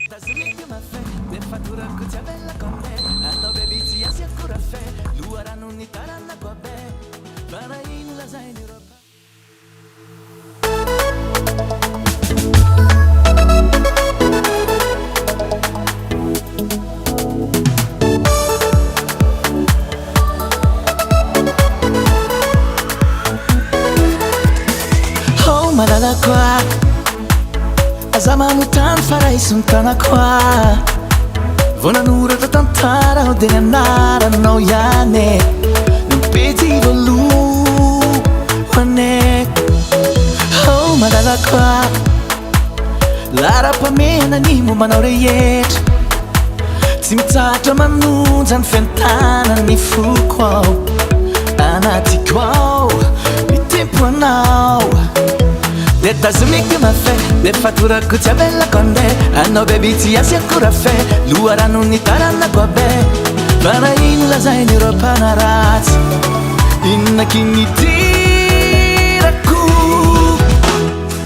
Tazimiki mafe, de fatura kucha bella con me. Hanno bevizi asi ancora fe, luaranno un itaranna qua be. Vara in la zaini roba. Oh malala qua. Azamamutan farai suntana qua. Vonanura da tantara o denanara no yane. Non peti volu wane. Oh madala qua. Lara pa mena ni mo manaure yet. Timtata manunzan fentana ni fuko. Anati qua. Mi tempo now. Detta sumik ma fe, de fatura kucha bella con te. Hanno bevizi asi ancora fe, luaranno un itaranna qua be. Vara in la zaini ropa naraz, inna kini tiraku.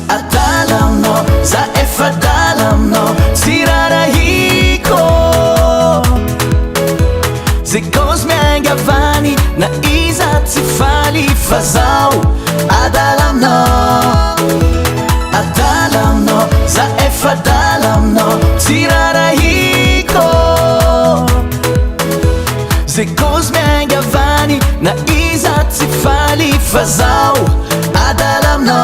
Adalam no, za efadalam no, sirara hiko. Zikos miangavani, na izat sifali fazau. Adalam no. Adalam no, za efadalam no, sirara hiko. Zekos miangavani, na izat sifali fazau. Adalam no.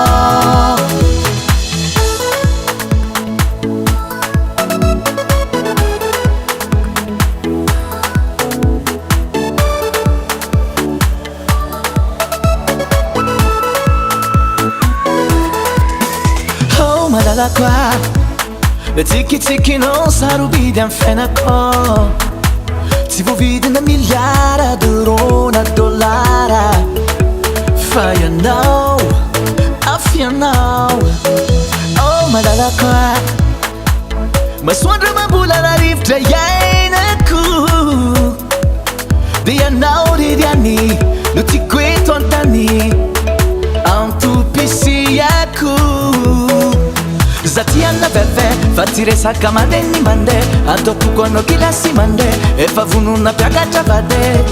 Malala qua, le tiki tiki non sarubidi an fena ko. Ti vo vidi na miljara d'euro dollara. Fire now, afia now. Oh malala qua, ma suandra ma bula la rifta yaina ku. Dia now di diani, lu ti kweto antani. Antu pisi yaku. Zatiana beve, fatire sacca madenni mande. Adopo quando chi la si mande. E fa vunu una piaga giavade.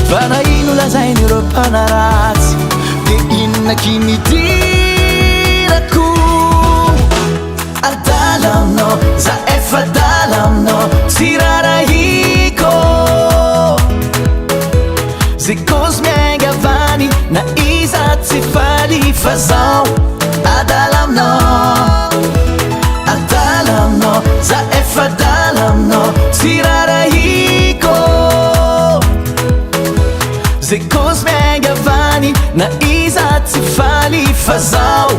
Vana inu la zaini ropa naraz. Che inna kini tiraku. Adalam no, za efadalam no, sirara hiko. Zikos miangavani, na izat sifali fazau. Adalam no. Adalam no, za efadalam no, sirara hiko. Zekos miangavani, na izat sifali fazau.